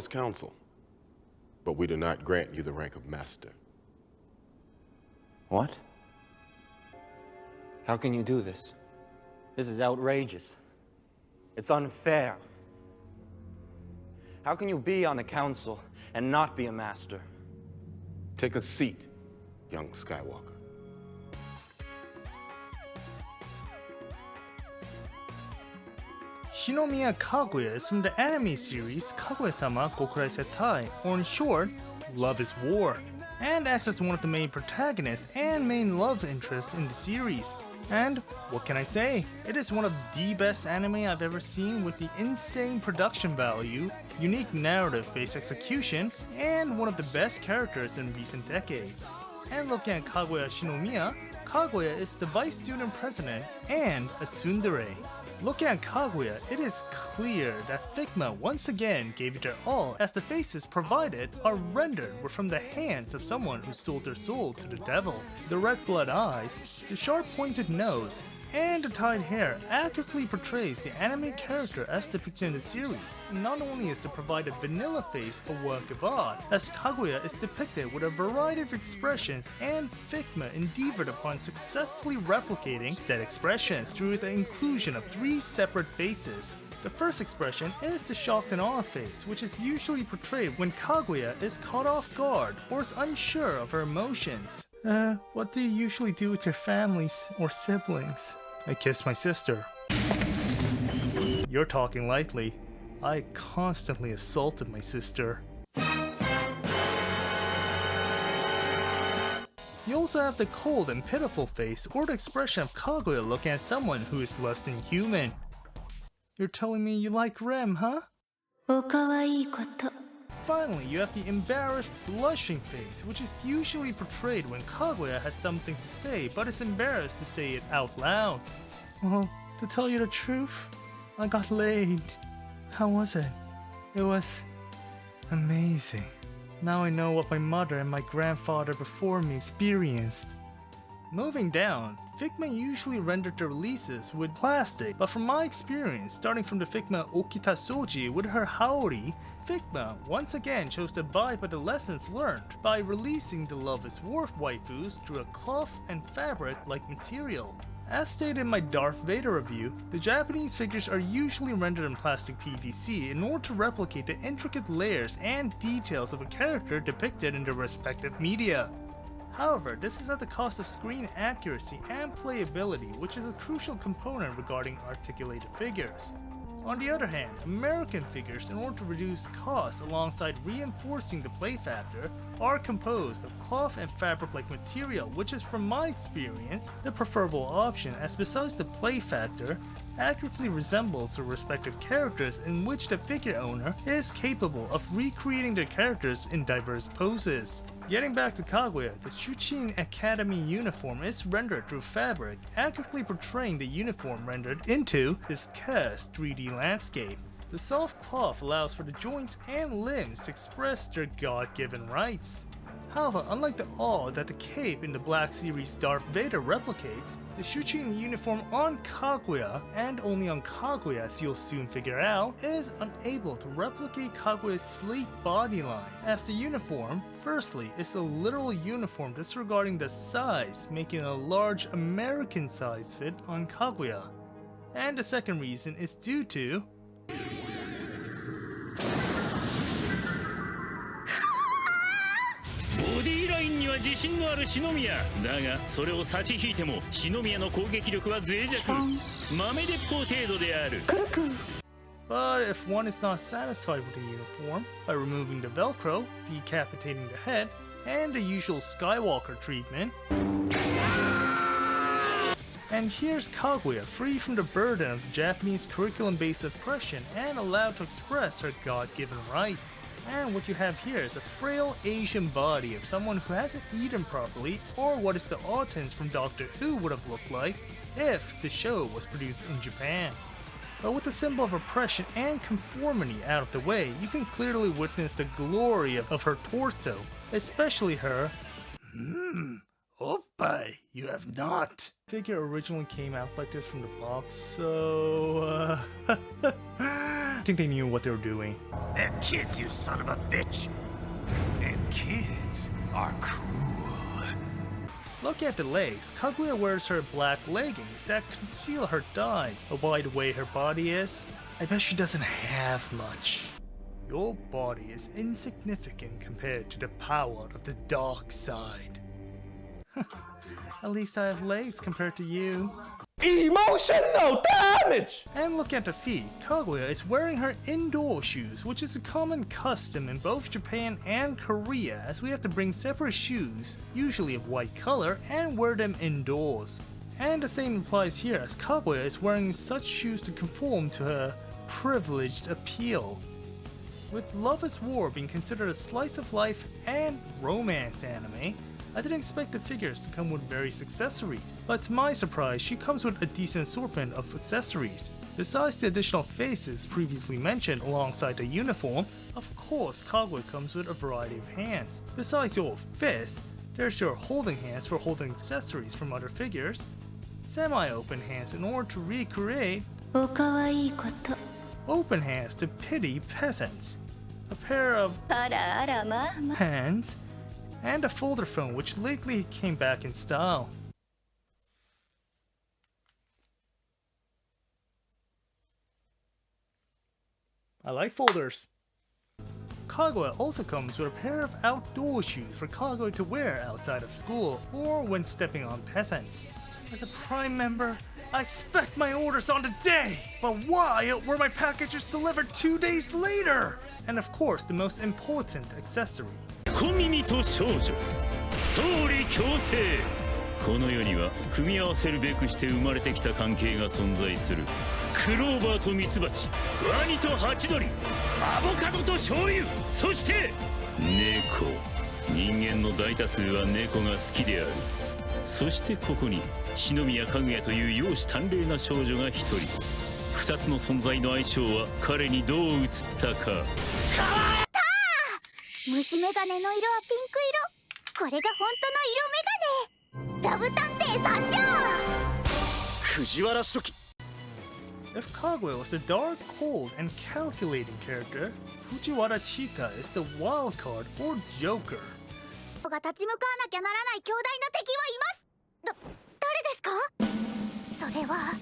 counsel, but we do not grant you the rank of master. What? How can you do this? This is outrageous. It's unfair. How can you be on the council and not be a master? Take a seat, young Skywalker. Shinomiya Kaguya is from the anime series Kaguya Sama Ultra Romantic, or in short, Love is War, and acts as one of the main protagonists and main love interest in the series. And what can I say? It is one of the best anime I've ever seen, with the insane production value, unique narrative-based execution, and one of the best characters in recent decades. And looking at Kaguya Shinomiya, Kaguya is the vice student president and a tsundere. Looking at Kaguya, it is clear that Figma once again gave it their all, as the faces provided are rendered were from the hands of someone who sold their soul to the devil. The red blood eyes, the sharp pointed nose, and the tied hair accurately portrays the anime character as depicted in the series. Not only is the provided vanilla face a work of art, as Kaguya is depicted with a variety of expressions, and Figma endeavored upon successfully replicating said expressions through the inclusion of 3 separate faces. The first expression is the shocked and awe face, which is usually portrayed when Kaguya is caught off guard or is unsure of her emotions. What do you usually do with your families or siblings? I kiss my sister. You're talking lightly. I constantly assaulted my sister. You also have the cold and pitiful face, or the expression of Kaguya looking at someone who is less than human. You're telling me you like Rem, huh? Finally, you have the embarrassed, blushing face, which is usually portrayed when Kaguya has something to say but is embarrassed to say it out loud. Well, to tell you the truth, I got laid. How was it? It was amazing. Now I know what my mother and my grandfather before me experienced. Moving down, Figma usually rendered their releases with plastic, but from my experience, starting from the Figma Okita Soji with her Haori, Figma once again chose to abide by the lessons learned by releasing the Love is War waifus through a cloth and fabric-like material. As stated in my Darth Vader review, the Japanese figures are usually rendered in plastic PVC in order to replicate the intricate layers and details of a character depicted in their respective media. However, this is at the cost of screen accuracy and playability, which is a crucial component regarding articulated figures. On the other hand, American figures, in order to reduce costs alongside reinforcing the play factor, are composed of cloth and fabric-like material, which is, from my experience, the preferable option, as besides the play factor, accurately resembles the respective characters, in which the figure owner is capable of recreating their characters in diverse poses. Getting back to Kaguya, the Shuchin Academy uniform is rendered through fabric, accurately portraying the uniform rendered into this cast 3D landscape. The soft cloth allows for the joints and limbs to express their God-given rights. However, unlike the awe that the cape in the Black Series Darth Vader replicates, the Shuchin uniform on Kaguya, and only on Kaguya as you'll soon figure out, is unable to replicate Kaguya's sleek body line, as the uniform, firstly, is a literal uniform disregarding the size, making it a large American size fit on Kaguya. And the second reason is due to But if one is not satisfied with the uniform, by removing the Velcro, decapitating the head, and the usual Skywalker treatment, and here's Kaguya, free from the burden of the Japanese curriculum-based oppression and allowed to express her God-given right. And what you have here is a frail Asian body of someone who hasn't eaten properly, or what is the audience from Doctor Who would have looked like if the show was produced in Japan. But with the symbol of oppression and conformity out of the way, you can clearly witness the glory of her torso, especially her oppai, you have not. Figure originally came out like this from the box, so I think they knew what they were doing. They're kids, you son of a bitch. And kids are cruel. Look at the legs. Kaguya wears her black leggings that conceal her thigh. A wide way her body is. I bet she doesn't have much. Your body is insignificant compared to the power of the dark side. At least I have legs compared to you. Emotional damage! And look at the feet. Kaguya is wearing her indoor shoes, which is a common custom in both Japan and Korea, as we have to bring separate shoes, usually of white color, and wear them indoors. And the same applies here, as Kaguya is wearing such shoes to conform to her privileged appeal. With Love is War being considered a slice of life and romance anime, I didn't expect the figures to come with various accessories, but to my surprise, she comes with a decent assortment of accessories. Besides the additional faces previously mentioned alongside the uniform, of course Kaguya comes with a variety of hands. Besides your fists, there's your holding hands for holding accessories from other figures, semi-open hands in order to recreate open hands to pity peasants, a pair of hands, and a folder phone which lately came back in style. I like folders. Kaguya also comes with a pair of outdoor shoes for Kaguya to wear outside of school or when stepping on peasants. As a Prime member, I expect my orders on the day, but why were my packages delivered 2 days later? And of course, the most important accessory. 小耳と少女相理共生この世には組み合わせるべくして生まれてきた関係が存在するクローバーとミツバチワニとハチドリアボカドと醤油そして猫人間の大多数は猫が好きであるそしてここに篠宮かぐやという容姿端麗な少女が一人二つの存在の相性は彼にどう映ったか虫眼鏡の色はピンク色。これが本当の色眼鏡。ラブ探偵参上。藤原初期 If Kaguya was the dark, cold, and calculating character, Fujiwara Chika is the wild card or joker. が立ち向かわなきゃならない強大な敵はいます。誰ですか？それは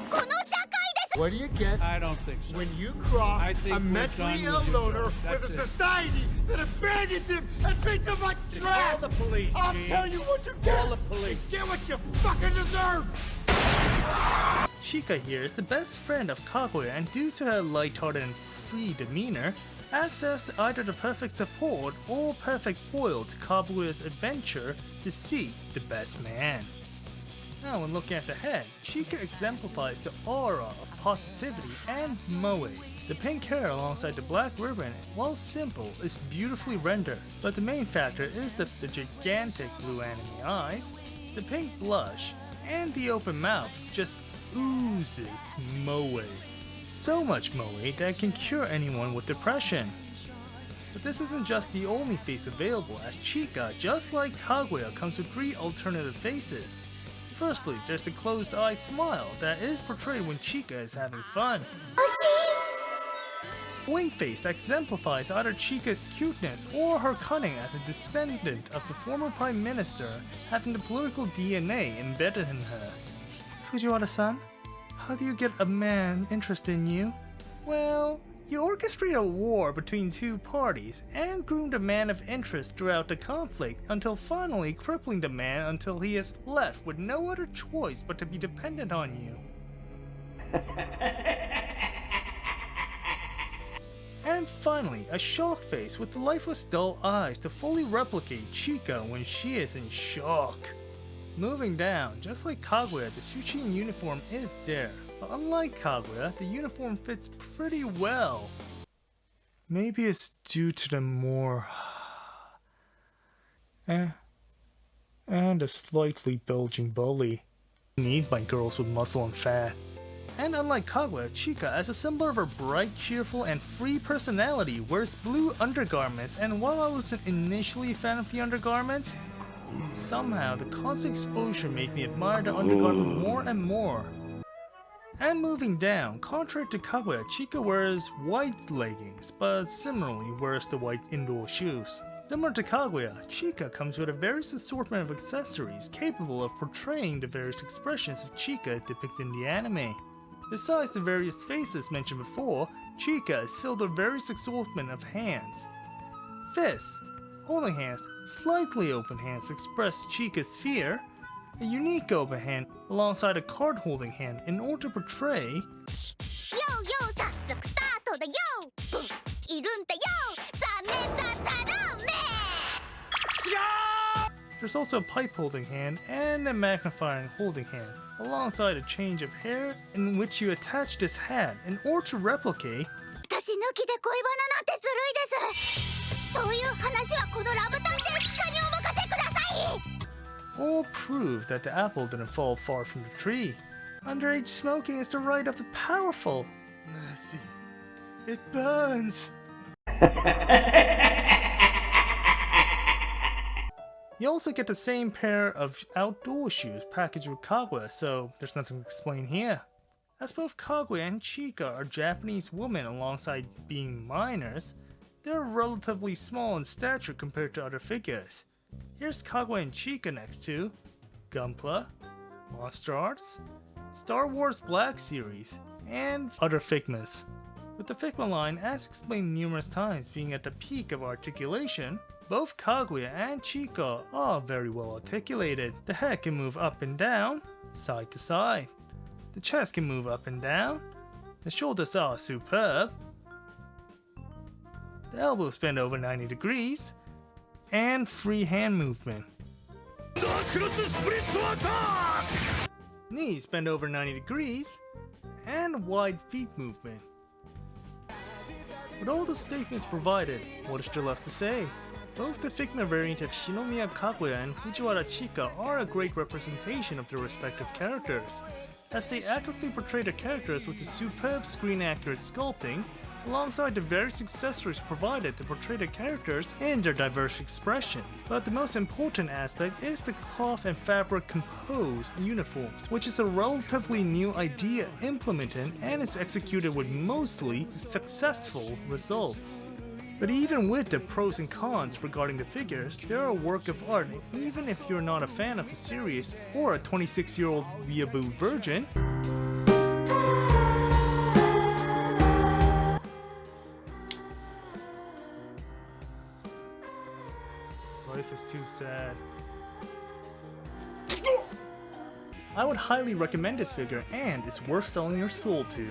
この社会です。 What do you get I don't think so. when you cross I think a we're mentally done ill with you, loner George. with That's a it. society that abandons him and treats him like trash? Call the police, I'll Gene. tell you what you get. Call the police. You get what you fucking deserve. Chika here is the best friend of Kaguya and due to her lighthearted and free demeanor, acts as either the perfect support or perfect foil to Kaguya's adventure to seek the best man. Now when looking at the head, Chika exemplifies the aura of positivity and moe. The pink hair alongside the black ribbon, while simple, is beautifully rendered, but the main factor is the gigantic blue anime eyes, the pink blush, and the open mouth just oozes moe. So much moe that it can cure anyone with depression. But this isn't just the only face available, as Chika, just like Kaguya, comes with 3 alternative faces. Firstly, there's the closed eye smile that is portrayed when Chika is having fun. Wink face that exemplifies either Chika's cuteness or her cunning as a descendant of the former Prime Minister, having the political DNA embedded in her. Fujiwara-san, how do you get a man interested in you? Well, you orchestrate a war between 2 parties and groom the man of interest throughout the conflict until finally crippling the man until he is left with no other choice but to be dependent on you. And finally, a shock face with the lifeless dull eyes to fully replicate Chika when she is in shock. Moving down, just like Kaguya, the Tsuchin uniform is there, but unlike Kaguya, the uniform fits pretty well. Maybe it's due to the more... and a slightly bulging belly. Need by girls with muscle and fat. And unlike Kaguya, Chika, as a symbol of her bright, cheerful, and free personality, wears blue undergarments, and while I wasn't initially a fan of the undergarments, somehow the constant exposure made me admire the undergarment more and more. And moving down, contrary to Kaguya, Chika wears white leggings, but similarly wears the white indoor shoes. Similar to Kaguya, Chika comes with a various assortment of accessories capable of portraying the various expressions of Chika depicted in the anime. Besides the various faces mentioned before, Chika is filled with various assortment of hands. Fists, holding hands, slightly open hands express Chika's fear, a unique open hand alongside a card holding hand in order to portray よよ早速スタートだよブンいるんだよ残念だったなめ There's also a pipe holding hand and a magnifying holding hand, alongside a change of hair in which you attach this hat in order to replicate 私抜きで恋バナなんてずるいですそういう話はこのラブ探偵地下にお任せください all prove that the apple didn't fall far from the tree. Underage smoking is the right of the powerful. Mercy, it burns. You also get the same pair of outdoor shoes packaged with Kaguya, so there's nothing to explain here. As both Kaguya and Chika are Japanese women alongside being minors, they're relatively small in stature compared to other figures. Here's Kaguya and Chika next to Gunpla, Monster Arts, Star Wars Black Series, and other Figmas. With the Figma line, as explained numerous times, being at the peak of articulation, both Kaguya and Chika are very well articulated. The head can move up and down, side to side. The chest can move up and down. The shoulders are superb. The elbows bend over 90 degrees. And free hand movement. Knees bend over 90 degrees. And wide feet movement. With all the statements provided, what is there left to say? Both the Figma variant of Shinomiya Kaguya and Fujiwara Chika are a great representation of their respective characters, as they accurately portray their characters with the superb screen-accurate sculpting, alongside the various accessories provided to portray the characters in their diverse expressions. But the most important aspect is the cloth and fabric composed uniforms, which is a relatively new idea implemented and is executed with mostly successful results. But even with the pros and cons regarding the figures, they are a work of art, and even if you're not a fan of the series or a 26-year-old weeaboo virgin, life is too sad. I would highly recommend this figure, and it's worth selling your soul to.